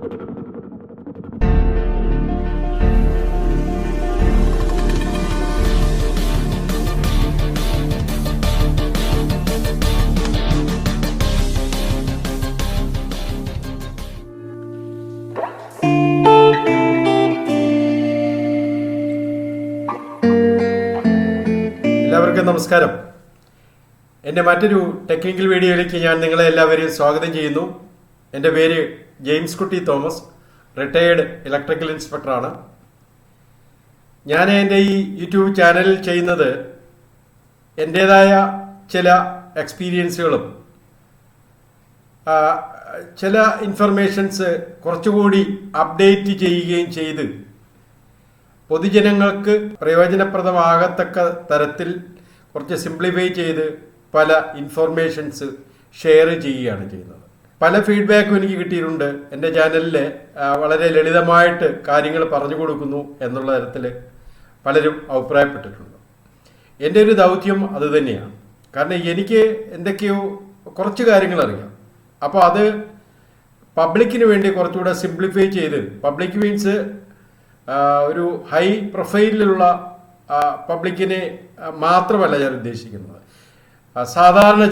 എല്ലാവർക്കും നമസ്കാരം. എൻ്റെ മറ്റൊരു ടെക്നിക്കൽ വീഡിയോയിലേക്ക് ഞാൻ നിങ്ങളെ എല്ലാവരെയും സ്വാഗതം ചെയ്യുന്നു. എൻ്റെ പേര് ജെയിംസ് കുട്ടി തോമസ്, റിട്ടയേർഡ് ഇലക്ട്രിക്കൽ ഇൻസ്പെക്ടറാണ്. ഞാൻ എൻ്റെ ഈ യൂട്യൂബ് ചാനലിൽ ചെയ്യുന്നത് എൻ്റേതായ ചില എക്സ്പീരിയൻസുകളും ചില ഇൻഫർമേഷൻസ് കുറച്ചുകൂടി അപ്ഡേറ്റ് ചെയ്യുകയും ചെയ്ത് പൊതുജനങ്ങൾക്ക് പ്രയോജനപ്രദമാകത്തക്ക തരത്തിൽ കുറച്ച് സിംപ്ലിഫൈ ചെയ്ത് പല ഇൻഫർമേഷൻസ് ഷെയർ ചെയ്യുകയാണ് ചെയ്യുന്നത്. പല ഫീഡ്ബാക്കും എനിക്ക് കിട്ടിയിട്ടുണ്ട്. എൻ്റെ ചാനലിൽ വളരെ ലളിതമായിട്ട് കാര്യങ്ങൾ പറഞ്ഞു കൊടുക്കുന്നു എന്നുള്ള തരത്തിൽ പലരും അഭിപ്രായപ്പെട്ടിട്ടുണ്ട്. എൻ്റെ ഒരു ദൗത്യം അത് തന്നെയാണ്. കാരണം എനിക്ക് എന്തൊക്കെയോ കുറച്ച് കാര്യങ്ങൾ അറിയാം. അപ്പോൾ അത് പബ്ലിക്കിന് വേണ്ടി കുറച്ചുകൂടെ സിംപ്ലിഫൈ ചെയ്ത്, പബ്ലിക് മീൻസ് ഒരു ഹൈ പ്രൊഫൈലിലുള്ള പബ്ലിക്കിനെ മാത്രമല്ല ഞാൻ ഉദ്ദേശിക്കുന്നത്, സാധാരണ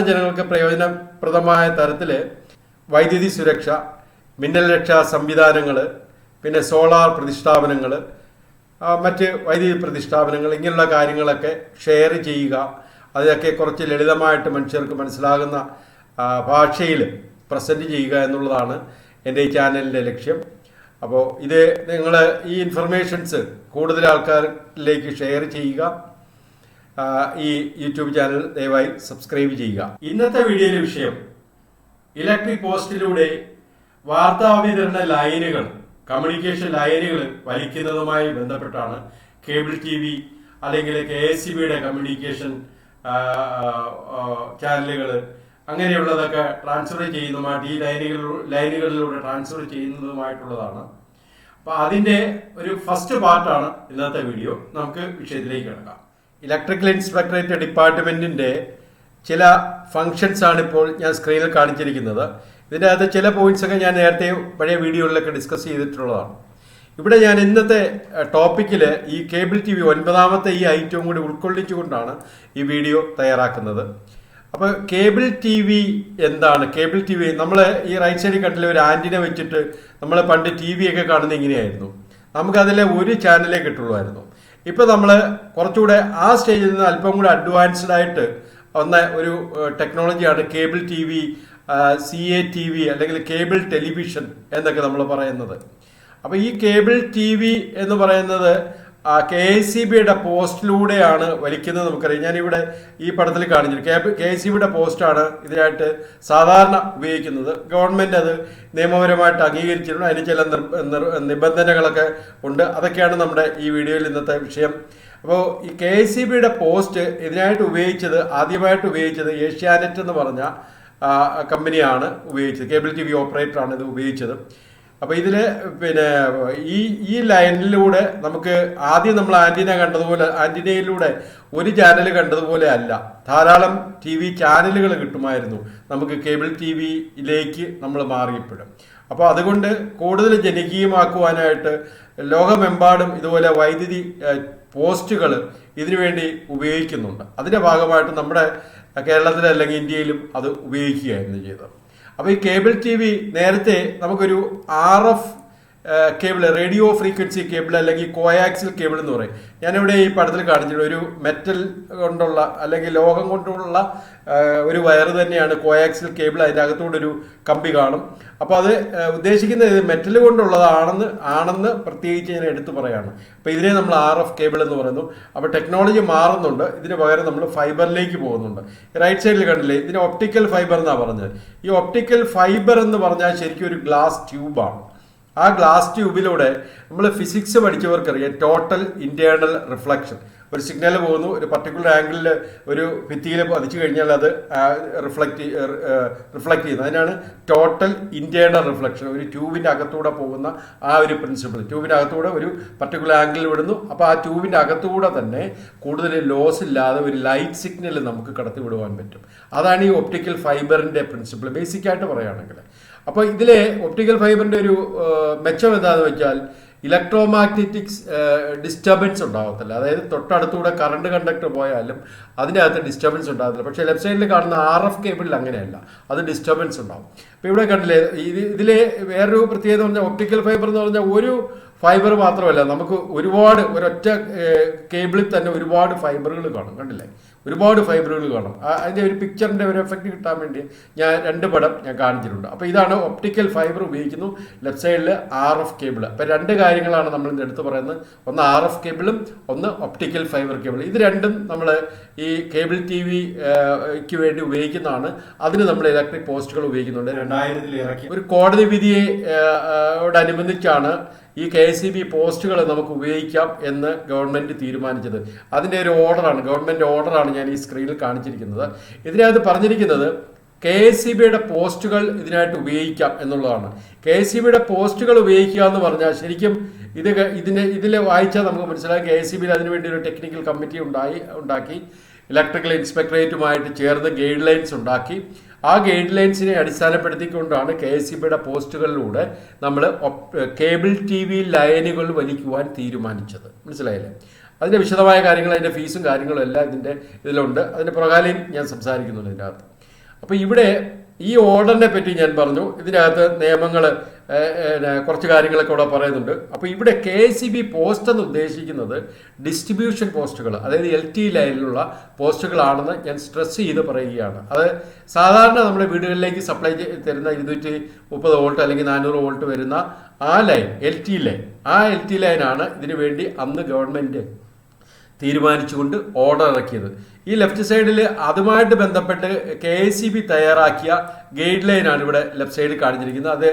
ജനങ്ങൾക്ക് പ്രയോജനപ്രദമായ തരത്തിൽ വൈദ്യുതി സുരക്ഷ, മിന്നൽ രക്ഷാ സംവിധാനങ്ങൾ, പിന്നെ സോളാർ പ്രതിഷ്ഠാപനങ്ങൾ, മറ്റ് വൈദ്യുതി പ്രതിഷ്ഠാപനങ്ങൾ, ഇങ്ങനെയുള്ള കാര്യങ്ങളൊക്കെ ഷെയർ ചെയ്യുക. അതൊക്കെ കുറച്ച് ലളിതമായിട്ട് മനുഷ്യർക്ക് മനസ്സിലാകുന്ന ഭാഷയിൽ പ്രസൻറ്റ് ചെയ്യുക എന്നുള്ളതാണ് എൻ്റെ ഈ ചാനലിൻ്റെ ലക്ഷ്യം. അപ്പോൾ ഇത് നിങ്ങൾ ഈ ഇൻഫർമേഷൻസ് കൂടുതൽ ആൾക്കാരിലേക്ക് ഷെയർ ചെയ്യുക. ഈ യൂട്യൂബ് ചാനൽ ദയവായി സബ്സ്ക്രൈബ് ചെയ്യുക. ഇന്നത്തെ വീഡിയോയിലെ വിഷയം ഇലക്ട്രിക് പോസ്റ്റിലൂടെ വാർത്താവിതരണ ലൈനുകൾ, കമ്മ്യൂണിക്കേഷൻ ലൈനുകൾ വലിക്കുന്നതുമായി ബന്ധപ്പെട്ടാണ്. കേബിൾ TV അല്ലെങ്കിൽ KSEBയുടെ കമ്മ്യൂണിക്കേഷൻ ചാനലുകൾ അങ്ങനെയുള്ളതൊക്കെ ട്രാൻസ്ഫർ ചെയ്യുന്നതുമായിട്ട് ഈ ലൈനുകളിലൂടെ ട്രാൻസ്ഫർ ചെയ്യുന്നതുമായിട്ടുള്ളതാണ്. അപ്പോൾ അതിൻ്റെ ഒരു ഫസ്റ്റ് പാർട്ടാണ് ഇന്നത്തെ വീഡിയോ. നമുക്ക് വിഷയത്തിലേക്ക് കിടക്കാം. ഇലക്ട്രിക്കൽ ഇൻസ്പെക്ടറേറ്റ് ഡിപ്പാർട്ട്മെൻറ്റിൻ്റെ ചില ഫങ്ഷൻസ് ആണ് ഇപ്പോൾ ഞാൻ സ്ക്രീനിൽ കാണിച്ചിരിക്കുന്നത്. ഇതിൻ്റെ അകത്ത് ചില പോയിന്റ്സൊക്കെ ഞാൻ നേരത്തെ പഴയ വീഡിയോകളിലൊക്കെ ഡിസ്കസ് ചെയ്തിട്ടുള്ളതാണ്. ഇവിടെ ഞാൻ ഇന്നത്തെ ടോപ്പിക്കിൽ ഈ കേബിൾ TV 9ാമത്തെ ഈ ഐറ്റവും കൂടി ഉൾക്കൊള്ളിച്ചുകൊണ്ടാണ് ഈ വീഡിയോ തയ്യാറാക്കുന്നത്. അപ്പോൾ കേബിൾ TV എന്താണ്? കേബിൾ TV നമ്മൾ ഈ റൈറ്റ് സൈഡിൽ കണ്ടില്ല, ഒരു ആൻറ്റിന വെച്ചിട്ട് നമ്മൾ പണ്ട് TV ഒക്കെ കാണുന്നത് ഇങ്ങനെയായിരുന്നു. നമുക്കതിലെ ഒരു ചാനലേ കിട്ടുള്ളായിരുന്നു. ഇപ്പോൾ നമ്മൾ കുറച്ചുകൂടെ ആ സ്റ്റേജിൽ നിന്ന് അല്പം കൂടെ അഡ്വാൻസ്ഡ് ആയിട്ട് വന്ന ഒരു ടെക്നോളജിയാണ് കേബിൾ TV, CATV അല്ലെങ്കിൽ കേബിൾ ടെലിവിഷൻ എന്നൊക്കെ നമ്മൾ പറയുന്നത്. അപ്പോൾ ഈ കേബിൾ TV എന്ന് പറയുന്നത് KSEBയുടെ പോസ്റ്റിലൂടെയാണ് വലിക്കുന്നത്. നമുക്കറിയാം. ഞാനിവിടെ ഈ പടത്തിൽ കാണിച്ചിട്ടുണ്ട്. KSEBയുടെ പോസ്റ്റാണ് ഇതിനായിട്ട് സാധാരണ ഉപയോഗിക്കുന്നത്. ഗവൺമെൻറ് അത് നിയമപരമായിട്ട് അംഗീകരിച്ചിട്ടുണ്ട്. അതിന് ചില നിബന്ധനകളൊക്കെ ഉണ്ട്. അതൊക്കെയാണ് നമ്മുടെ ഈ വീഡിയോയിൽ ഇന്നത്തെ വിഷയം. അപ്പോൾ ഈ KSEBയുടെ പോസ്റ്റ് ഇതിനായിട്ട് ആദ്യമായിട്ട് ഉപയോഗിച്ചത് ഏഷ്യാനെറ്റ് എന്ന് പറഞ്ഞ കമ്പനിയാണ് ഉപയോഗിച്ചത്. കേബിൾ TV ഓപ്പറേറ്ററാണ് ഇത് ഉപയോഗിച്ചത്. അപ്പോൾ ഇതിൽ പിന്നെ ഈ ലൈനിലൂടെ നമുക്ക് ആദ്യം നമ്മൾ ആൻറ്റിനയിലൂടെ ഒരു ചാനൽ കണ്ടതുപോലെ അല്ല, ധാരാളം TV ചാനലുകൾ കിട്ടുമായിരുന്നു നമുക്ക് കേബിൾ TVയിലേക്ക് നമ്മൾ മാറിയപ്പോഴും. അപ്പോൾ അതുകൊണ്ട് കൂടുതൽ ജനകീയമാക്കുവാനായിട്ട് ലോകമെമ്പാടും ഇതുപോലെ വൈദ്യുതി പോസ്റ്റുകൾ ഇതിനുവേണ്ടി ഉപയോഗിക്കുന്നുണ്ട്. അതിൻ്റെ ഭാഗമായിട്ട് നമ്മുടെ കേരളത്തിൽ അല്ലെങ്കിൽ ഇന്ത്യയിലും അത് ഉപയോഗിക്കുകയായിരുന്നു ചെയ്തത്. അപ്പോൾ ഈ കേബിൾ TV നേരത്തെ നമുക്കൊരു RF cable, radio frequency cable അല്ലെങ്കിൽ കോയാക്സിൽ കേബിൾ എന്ന് പറയും. ഞാനിവിടെ ഈ പടത്തിൽ കാണിച്ചിട്ടുണ്ട്. ഒരു മെറ്റൽ കൊണ്ടുള്ള അല്ലെങ്കിൽ ലോഹം കൊണ്ടുള്ള ഒരു വയർ തന്നെയാണ് കോയാക്സിൽ കേബിൾ. അതിൻ്റെ അകത്തൂടെ ഒരു കമ്പി കാണും. അപ്പോൾ അത് ഉദ്ദേശിക്കുന്നത് മെറ്റൽ കൊണ്ടുള്ളതാണെന്ന് പ്രത്യേകിച്ച് ഞാൻ എടുത്തു പറയാണ്. അപ്പോൾ ഇതിനെ നമ്മൾ RF കേബിൾ എന്ന് പറയുന്നു. അപ്പോൾ ടെക്നോളജി മാറുന്നുണ്ട്. ഇതിന് പകരം നമ്മൾ ഫൈബറിലേക്ക് പോകുന്നുണ്ട്. റൈറ്റ് സൈഡിൽ കണ്ടില്ലേ, ഇതിന് ഒപ്റ്റിക്കൽ ഫൈബർ എന്നാണ് പറഞ്ഞത്. ഈ ഒപ്റ്റിക്കൽ ഫൈബർ എന്ന് പറഞ്ഞാൽ ശരിക്കും ഒരു ഗ്ലാസ് ട്യൂബാണ്. ആ ഗ്ലാസ് ട്യൂബിലൂടെ നമ്മൾ ഫിസിക്സ് പഠിച്ചവർക്കറിയാം ടോട്ടൽ ഇന്റേണൽ റിഫ്ലക്ഷൻ. ഒരു സിഗ്നൽ പോകുന്നു, ഒരു പർട്ടിക്കുലർ ആംഗിളിൽ ഒരു ഭിത്തിയിൽ പതിച്ചു കഴിഞ്ഞാൽ അത് റിഫ്ലക്റ്റ് ചെയ്യുന്നു. അതിനാണ് ടോട്ടൽ ഇന്റേണൽ റിഫ്ലക്ഷൻ. ഒരു ട്യൂബിൻ്റെ അകത്തൂടെ പോകുന്ന ആ ഒരു പ്രിൻസിപ്പിൾ. ട്യൂബിൻ്റെ അകത്തൂടെ ഒരു പർട്ടിക്കുലർ ആംഗിളിൽ വിടുന്നു. അപ്പോൾ ആ ട്യൂബിൻ്റെ അകത്തൂടെ തന്നെ കൂടുതൽ ലോസ് ഇല്ലാതെ ഒരു ലൈറ്റ് സിഗ്നൽ നമുക്ക് കടത്തി വിടുവാൻ പറ്റും. അതാണ് ഈ ഒപ്റ്റിക്കൽ ഫൈബറിൻ്റെ പ്രിൻസിപ്പിൾ ബേസിക്കായിട്ട് പറയുകയാണെങ്കിൽ. അപ്പോൾ ഇതിലെ ഒപ്റ്റിക്കൽ ഫൈബറിൻ്റെ ഒരു മെച്ചം എന്താണെന്ന് വെച്ചാൽ ഇലക്ട്രോമാഗ്നറ്റിക്സ് ഡിസ്റ്റർബൻസ് ഉണ്ടാകത്തില്ല. അതായത് തൊട്ടടുത്തൂടെ കറണ്ട് കണ്ടക്ടർ പോയാലും അതിനകത്ത് ഡിസ്റ്റർബൻസ് ഉണ്ടാകത്തില്ല. പക്ഷേ ലെഫ്റ്റ് സൈഡിൽ കാണുന്ന RF കേബിളിൽ അങ്ങനെയല്ല, അത് ഡിസ്റ്റർബൻസ് ഉണ്ടാവും. അപ്പോൾ ഇവിടെ കണ്ടില്ലേ, ഇതിലെ വേറൊരു പ്രത്യേകത പറഞ്ഞാൽ ഒപ്റ്റിക്കൽ ഫൈബർ എന്ന് പറഞ്ഞാൽ ഒരു ഫൈബർ മാത്രമല്ല, നമുക്ക് ഒരുപാട് ഒരൊറ്റ കേബിളിൽ തന്നെ ഒരുപാട് ഫൈബറുകൾ കാണും. കണ്ടില്ലേ, ഒരുപാട് ഫൈബറുകൾ കാണും. അതിൻ്റെ ഒരു പിക്ചറിൻ്റെ ഒരു എഫക്റ്റ് കിട്ടാൻ വേണ്ടി ഞാൻ 2 പടം ഞാൻ കാണിച്ചിട്ടുണ്ട്. അപ്പോൾ ഇതാണ് ഒപ്റ്റിക്കൽ ഫൈബർ ഉപയോഗിക്കുന്നു. ലെഫ്റ്റ് സൈഡിൽ RF കേബിൾ. അപ്പോൾ 2 കാര്യങ്ങളാണ് നമ്മൾ ഇന്ന് എടുത്ത് പറയുന്നത്. ഒന്ന് RF കേബിളും ഒന്ന് ഒപ്റ്റിക്കൽ ഫൈബർ കേബിൾ. ഇത് രണ്ടും നമ്മൾ ഈ കേബിൾ TVക്ക് വേണ്ടി ഉപയോഗിക്കുന്നതാണ്. അതിന് നമ്മൾ ഇലക്ട്രിക് പോസ്റ്റുകൾ ഉപയോഗിക്കുന്നുണ്ട്. 2000 ഇറക്കി ഒരു കോടതി വിധിയോടനുബന്ധിച്ചാണ് ഈ KSEB പോസ്റ്റുകൾ നമുക്ക് ഉപയോഗിക്കാം എന്ന് ഗവൺമെൻറ് തീരുമാനിച്ചത്. അതിൻ്റെ ഒരു ഓർഡറാണ്, ഗവൺമെൻറ് ഓർഡറാണ് ഞാൻ ഈ സ്ക്രീനിൽ കാണിച്ചിരിക്കുന്നത്. ഇതിനകത്ത് പറഞ്ഞിരിക്കുന്നത് KSEBയുടെ പോസ്റ്റുകൾ ഇതിനായിട്ട് ഉപയോഗിക്കാം എന്നുള്ളതാണ്. KSEBയുടെ പോസ്റ്റുകൾ ഉപയോഗിക്കുക എന്ന് പറഞ്ഞാൽ ശരിക്കും ഇതിൽ വായിച്ചാൽ നമുക്ക് മനസ്സിലാകും. KSEBയിൽ അതിനുവേണ്ടി ഒരു ടെക്നിക്കൽ കമ്മിറ്റി ഉണ്ടാക്കി ഇലക്ട്രിക്കൽ ഇൻസ്പെക്ടറേറ്റുമായിട്ട് ചേർന്ന് ഗൈഡ് ലൈൻസ് ഉണ്ടാക്കി. ആ ഗൈഡ് ലൈൻസിനെ അടിസ്ഥാനപ്പെടുത്തിക്കൊണ്ടാണ് KSEBയുടെ പോസ്റ്റുകളിലൂടെ നമ്മൾ കേബിൾ TV ലൈനുകൾ വലിക്കുവാൻ തീരുമാനിച്ചത്. മനസ്സിലായില്ലേ? അതിൻ്റെ വിശദമായ കാര്യങ്ങൾ, അതിൻ്റെ ഫീസും കാര്യങ്ങളും എല്ലാം ഇതിലുണ്ട്. അതിൻ്റെ പ്രകാരം ഞാൻ സംസാരിക്കുന്നുണ്ട് ഇതിൻ്റെ അകത്ത്. അപ്പോൾ ഇവിടെ ഈ ഓർഡറിനെ പറ്റി ഞാൻ പറഞ്ഞു. ഇതിനകത്ത് നിയമങ്ങൾ കുറച്ച് കാര്യങ്ങളൊക്കെ ഇവിടെ പറയുന്നുണ്ട്. അപ്പോൾ ഇവിടെ KSEB പോസ്റ്റ് എന്ന് ഉദ്ദേശിക്കുന്നത് ഡിസ്ട്രിബ്യൂഷൻ പോസ്റ്റുകൾ, അതായത് LT ലൈനിലുള്ള പോസ്റ്റുകളാണെന്ന് ഞാൻ സ്ട്രെസ് ചെയ്ത് പറയുകയാണ്. അത് സാധാരണ നമ്മുടെ വീടുകളിലേക്ക് സപ്ലൈ തരുന്ന 230 വോൾട്ട് അല്ലെങ്കിൽ 400 വോൾട്ട് വരുന്ന ആ ലൈൻ, LT ലൈൻ, ആ LT ലൈനാണ് ഇതിനു വേണ്ടി അന്ന് ഗവൺമെൻറ് തീരുമാനിച്ചുകൊണ്ട് ഓർഡർ ഇറക്കിയത്. ഈ ലെഫ്റ്റ് സൈഡിൽ അതുമായിട്ട് ബന്ധപ്പെട്ട് KSEB തയ്യാറാക്കിയ ഗൈഡ് ലൈനാണ് ഇവിടെ ലെഫ്റ്റ് സൈഡിൽ കാണിച്ചിരിക്കുന്നത്. അത്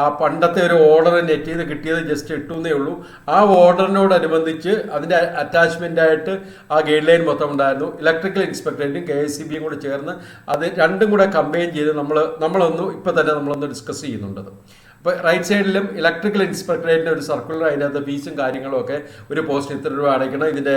ആ പണ്ടത്തെ ഒരു ഓർഡർ നെറ്റ് ചെയ്ത് കിട്ടിയത് ജസ്റ്റ് ഇട്ടുന്നേ ഉള്ളൂ. ആ ഓർഡറിനോടനുബന്ധിച്ച് അതിൻ്റെ അറ്റാച്ച്മെൻ്റായിട്ട് ആ ഗൈഡ് ലൈൻ മൊത്തം ഉണ്ടായിരുന്നു. ഇലക്ട്രിക്കൽ ഇൻസ്പെക്ടറേറ്റും KSEBയും കൂടെ ചേർന്ന് അത് രണ്ടും കൂടെ കമ്പൈൻ ചെയ്ത് നമ്മളൊന്ന് ഡിസ്കസ് ചെയ്യുന്നുണ്ട്. അപ്പോൾ റൈറ്റ് സൈഡിലും ഇലക്ട്രിക്കൽ ഇൻസ്പെക്ടറേറ്റിൻ്റെ ഒരു സർക്കുലർ, അതിനകത്ത് ഫീസും കാര്യങ്ങളും ഒക്കെ ഒരു പോസ്റ്റിന് ഇത്ര രൂപ അടയ്ക്കണം, ഇതിൻ്റെ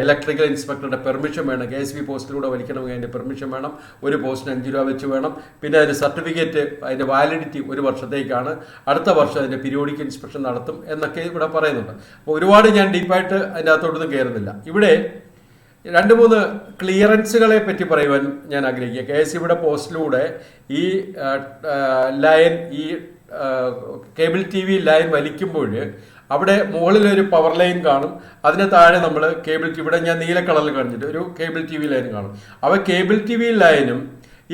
ഇലക്ട്രിക്കൽ ഇൻസ്പെക്ടറുടെ പെർമിഷൻ വേണം, KSEB പോസ്റ്റിലൂടെ വലിക്കണമെങ്കിൽ അതിൻ്റെ പെർമിഷൻ വേണം, ഒരു പോസ്റ്റിന് 5 രൂപ വെച്ച് വേണം. പിന്നെ അതിൻ്റെ സർട്ടിഫിക്കറ്റ്, അതിൻ്റെ വാലിഡിറ്റി 1 വർഷത്തേക്കാണ്, അടുത്ത വർഷം അതിൻ്റെ പീരിയോഡിക് ഇൻസ്പെക്ഷൻ നടത്തും എന്നൊക്കെ ഇവിടെ പറയുന്നുണ്ട്. അപ്പോൾ ഒരുപാട് ഞാൻ ഡീപ്പായിട്ട് അതിൻ്റെ അകത്തോട്ടൊന്നും കയറുന്നില്ല. ഇവിടെ 2-3 ക്ലിയറൻസുകളെ പറ്റി പറയുവാൻ ഞാൻ ആഗ്രഹിക്കുക. KSEBയുടെ പോസ്റ്റിലൂടെ ഈ ലൈൻ, ഈ കേബിൾ TV ലൈൻ വലിക്കുമ്പോൾ അവിടെ മുകളിലൊരു പവർ ലൈൻ കാണും, അതിന് താഴെ നമ്മൾ കേബിൾ TV, ഇവിടെ ഞാൻ നീല കളറിൽ കാണിച്ചിട്ട് ഒരു കേബിൾ TV ലൈൻ കാണും. അപ്പോൾ കേബിൾ TV ലൈനും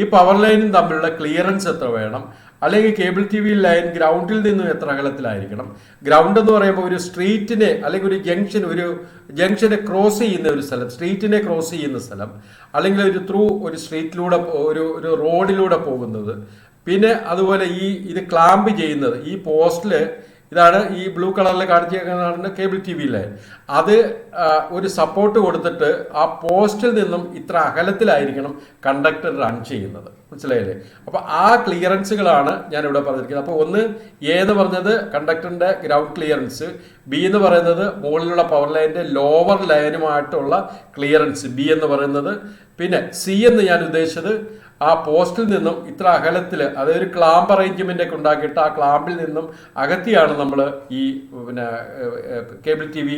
ഈ പവർ ലൈനും തമ്മിലുള്ള ക്ലിയറൻസ് എത്ര വേണം, അല്ലെങ്കിൽ കേബിൾ TV ലൈൻ ഗ്രൗണ്ടിൽ നിന്നും എത്ര അകലത്തിലായിരിക്കണം. ഗ്രൗണ്ട് എന്ന് പറയുമ്പോൾ ഒരു സ്ട്രീറ്റിനെ അല്ലെങ്കിൽ ഒരു ജംഗ്ഷനെ ക്രോസ് ചെയ്യുന്ന ഒരു സ്ഥലം, സ്ട്രീറ്റിനെ ക്രോസ് ചെയ്യുന്ന സ്ഥലം, അല്ലെങ്കിൽ ഒരു സ്ട്രീറ്റിലൂടെ ഒരു റോഡിലൂടെ പോകുന്നത്. പിന്നെ അതുപോലെ ഇത് ക്ലാമ്പ് ചെയ്യുന്നത്, ഈ പോസ്റ്റിൽ ഇതാണ് ഈ ബ്ലൂ കളറിൽ കാണിച്ചിരിക്കുന്നതാണ് കേബിൾ TV ലൈൻ. അത് ഒരു സപ്പോർട്ട് കൊടുത്തിട്ട് ആ പോസ്റ്റിൽ നിന്നും ഇത്ര അകലത്തിലായിരിക്കണം കണ്ടക്ടർ റൺ ചെയ്യുന്നത്. മനസ്സിലായില്ലേ? അപ്പോൾ ആ ക്ലിയറൻസുകളാണ് ഞാനിവിടെ പറഞ്ഞിരിക്കുന്നത്. അപ്പോൾ ഒന്ന് A എന്ന് പറഞ്ഞത് കണ്ടക്ടറിൻ്റെ ഗ്രൗണ്ട് ക്ലിയറൻസ്, B എന്ന് പറയുന്നത് മുകളിലുള്ള പവർ ലൈനിൻ്റെ ലോവർ ലൈനുമായിട്ടുള്ള ക്ലിയറൻസ് B എന്ന് പറയുന്നത്, പിന്നെ C എന്ന് ഞാൻ ഉദ്ദേശിച്ചത് ആ പോസ്റ്റിൽ നിന്നും ഇത്ര അകലത്തിൽ, അതായത് ഒരു ക്ലാമ്പ് അറേഞ്ച്മെൻ്റ് ഒക്കെ ഉണ്ടാക്കിയിട്ട് ആ ക്ലാമ്പിൽ നിന്നും അകത്തിയാണ് നമ്മൾ ഈ കേബിൾ TV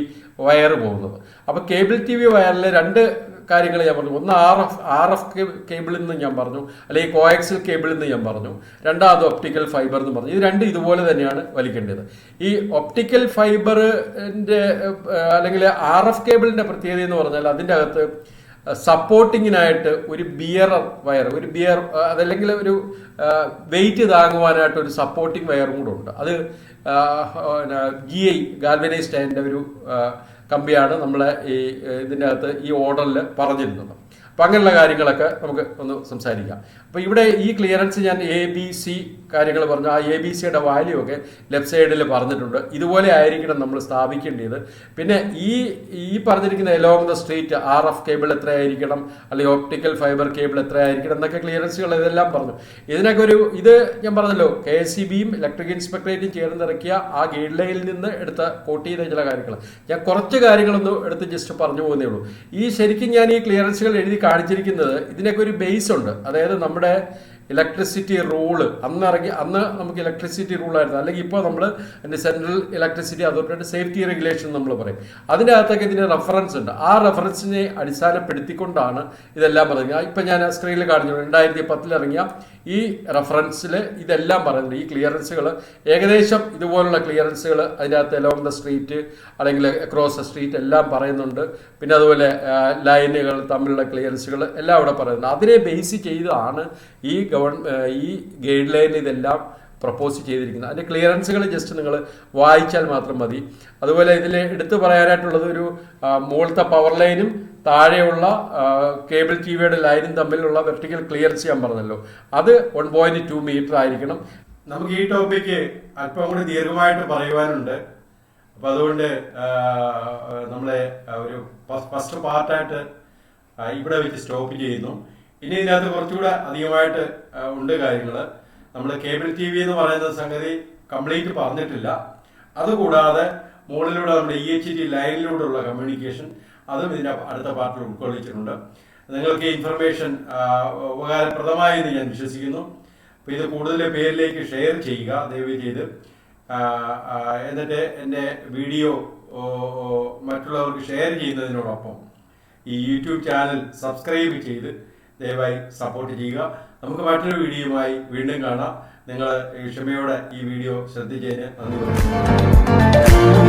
വയർ പോകുന്നത്. അപ്പോൾ കേബിൾ TV വയറിൽ 2 കാര്യങ്ങൾ ഞാൻ പറഞ്ഞു. ഒന്ന് RF കേബിളിൽ നിന്ന് ഞാൻ പറഞ്ഞു, അല്ലെങ്കിൽ കോയാക്സിൽ കേബിളിൽ നിന്ന് ഞാൻ പറഞ്ഞു. രണ്ടാമത് ഒപ്റ്റിക്കൽ ഫൈബർ എന്ന് പറഞ്ഞു. ഇത് 2 ഇതുപോലെ തന്നെയാണ് വലിക്കേണ്ടത്. ഈ ഒപ്റ്റിക്കൽ ഫൈബറിൻ്റെ അല്ലെങ്കിൽ RF കേബിളിൻ്റെ പ്രത്യേകത എന്ന് പറഞ്ഞാൽ അതിൻ്റെ അകത്ത് സപ്പോർട്ടിങ്ങിനായിട്ട് ഒരു ബിയറർ വയർ, അതല്ലെങ്കിൽ ഒരു വെയിറ്റ് താങ്ങുവാനായിട്ട് ഒരു സപ്പോർട്ടിങ് വയറും കൂടെ ഉണ്ട്. അത് GI ഗാൽവനൈസ്ഡ് അയണിൻ്റെ ഒരു കമ്പിയാണ് നമ്മളെ ഇതിൻ്റെ അകത്ത് ഈ ഓർഡറിൽ പറഞ്ഞിരുന്നത്. അപ്പം അങ്ങനെയുള്ള കാര്യങ്ങളൊക്കെ നമുക്ക് ഒന്ന് സംസാരിക്കാം. അപ്പോൾ ഇവിടെ ഈ ക്ലിയറൻസ് ഞാൻ ABC കാര്യങ്ങൾ പറഞ്ഞു. ആ ABCയുടെ വാല്യൂ ഒക്കെ ലെഫ്റ്റ് സൈഡിൽ പറഞ്ഞിട്ടുണ്ട്. ഇതുപോലെ ആയിരിക്കണം നമ്മൾ സ്ഥാപിക്കേണ്ടത്. പിന്നെ ഈ പറഞ്ഞിരിക്കുന്ന along the street RF cable എത്രയായിരിക്കണം, അല്ലെങ്കിൽ ഒപ്റ്റിക്കൽ ഫൈബർ കേബിൾ എത്രയായിരിക്കണം എന്നൊക്കെ ക്ലിയറൻസുകൾ ഇതെല്ലാം പറഞ്ഞു. ഇതിനൊക്കെ ഇത് ഞാൻ പറഞ്ഞല്ലോ, KSEBയും ഇലക്ട്രിക് ഇൻസ്പെക്ടറേറ്റും ചേർന്നിറക്കിയ ആ ഗൈഡ് ലൈനിൽ നിന്ന് കോട്ട് ചെയ്ത ചില കാര്യങ്ങൾ ഞാൻ കുറച്ച് കാര്യങ്ങളൊന്നും എടുത്ത് ജസ്റ്റ് പറഞ്ഞു പോകുന്നേ ഉള്ളൂ. ശരിക്കും ഞാൻ ഈ ക്ലിയറൻസുകൾ എഴുതി കാണിച്ചിരിക്കുന്നത് ഇതിനൊക്കെ ഒരു ബേസ് ഉണ്ട്. അതായത് നമ്മുടെ ഇലക്ട്രിസിറ്റി റൂള് അന്ന് നമുക്ക് ഇലക്ട്രിസിറ്റി റൂളായിരുന്നു, അല്ലെങ്കിൽ ഇപ്പോൾ നമ്മൾ എൻ്റെ സെൻട്രൽ ഇലക്ട്രിസിറ്റി അതോറിറ്റിയുടെ സേഫ്റ്റി റെഗുലേഷൻ നമ്മൾ പറയും. അതിൻ്റെ അകത്തൊക്കെ ഇതിന് റെഫറൻസ് ഉണ്ട്. ആ റെഫറൻസിനെ അടിസ്ഥാനപ്പെടുത്തിക്കൊണ്ടാണ് ഇതെല്ലാം പറയുന്നത്. ഇപ്പം ഞാൻ സ്ക്രീനിൽ കാണിച്ചു 2010 ഇറങ്ങിയ ഈ റെഫറൻസിൽ ഇതെല്ലാം പറയുന്നുണ്ട്. ഈ ക്ലിയറൻസുകൾ ഏകദേശം ഇതുപോലുള്ള ക്ലിയറൻസുകൾ അതിനകത്ത് അലോങ് ദ സ്ട്രീറ്റ് അല്ലെങ്കിൽ അക്രോസ് ദ സ്ട്രീറ്റ് എല്ലാം പറയുന്നുണ്ട്. പിന്നെ അതുപോലെ ലൈനുകൾ തമ്മിലുള്ള ക്ലിയറൻസുകൾ എല്ലാം അവിടെ പറയുന്നുണ്ട്. അതിനെ ബേസ് ചെയ്താണ് ഈ ഗൈഡ് ലൈൻ ഇതെല്ലാം പ്രപ്പോസ് ചെയ്തിരിക്കുന്നത്. അതിൻ്റെ ക്ലിയറൻസുകൾ ജസ്റ്റ് നിങ്ങൾ വായിച്ചാൽ മാത്രം മതി. അതുപോലെ ഇതിൽ എടുത്തു പറയാനായിട്ടുള്ളത് ഒരു മുകളിലത്തെ പവർ ലൈനും താഴെയുള്ള കേബിൾ ടി വിയുടെ ലൈനും തമ്മിലുള്ള വെർട്ടിക്കൽ ക്ലിയറൻസ് ഞാൻ പറഞ്ഞല്ലോ, അത് 1.2 മീറ്റർ ആയിരിക്കണം. നമുക്ക് ഈ ടോപ്പിക്ക് അല്പം കൂടി ദീർഘമായിട്ട് പറയുവാനുണ്ട്. അപ്പം അതുകൊണ്ട് നമ്മളെ ഒരു ഫസ്റ്റ് പാർട്ടായിട്ട് ഇവിടെ വെച്ച് സ്റ്റോപ്പ് ചെയ്യുന്നു. ഇനി ഇതിനകത്ത് കുറച്ചുകൂടെ അധികമായിട്ട് ഉണ്ട് കാര്യങ്ങൾ. നമ്മൾ കേബിൾ ടി വി എന്ന് പറയുന്ന സംഗതി കംപ്ലീറ്റ് പറഞ്ഞിട്ടില്ല. അതുകൂടാതെ മുകളിലൂടെ നമ്മുടെ EHT ലൈനിലൂടെയുള്ള കമ്മ്യൂണിക്കേഷൻ അതും ഇതിൻ്റെ അടുത്ത പാർട്ടിൽ ഉൾക്കൊള്ളിച്ചിട്ടുണ്ട്. നിങ്ങൾക്ക് ഈ ഇൻഫർമേഷൻ ഉപകാരപ്രദമായി എന്ന് ഞാൻ വിശ്വസിക്കുന്നു. അപ്പോൾ ഇത് കൂടുതൽ പേരിലേക്ക് ഷെയർ ചെയ്യുക ദയവ് ചെയ്ത്. എന്നിട്ട് എൻ്റെ വീഡിയോ മറ്റുള്ളവർക്ക് ഷെയർ ചെയ്യുന്നതിനോടൊപ്പം ഈ യൂട്യൂബ് ചാനൽ സബ്സ്ക്രൈബ് ചെയ്ത് ദയവായി സപ്പോർട്ട് ചെയ്യുക. നമുക്ക് മറ്റൊരു വീഡിയോയുമായി വീണ്ടും കാണാം. നിങ്ങൾ ക്ഷമയോടെ ഈ വീഡിയോ ശ്രദ്ധിച്ചതിന് നന്ദി പറയുന്നു.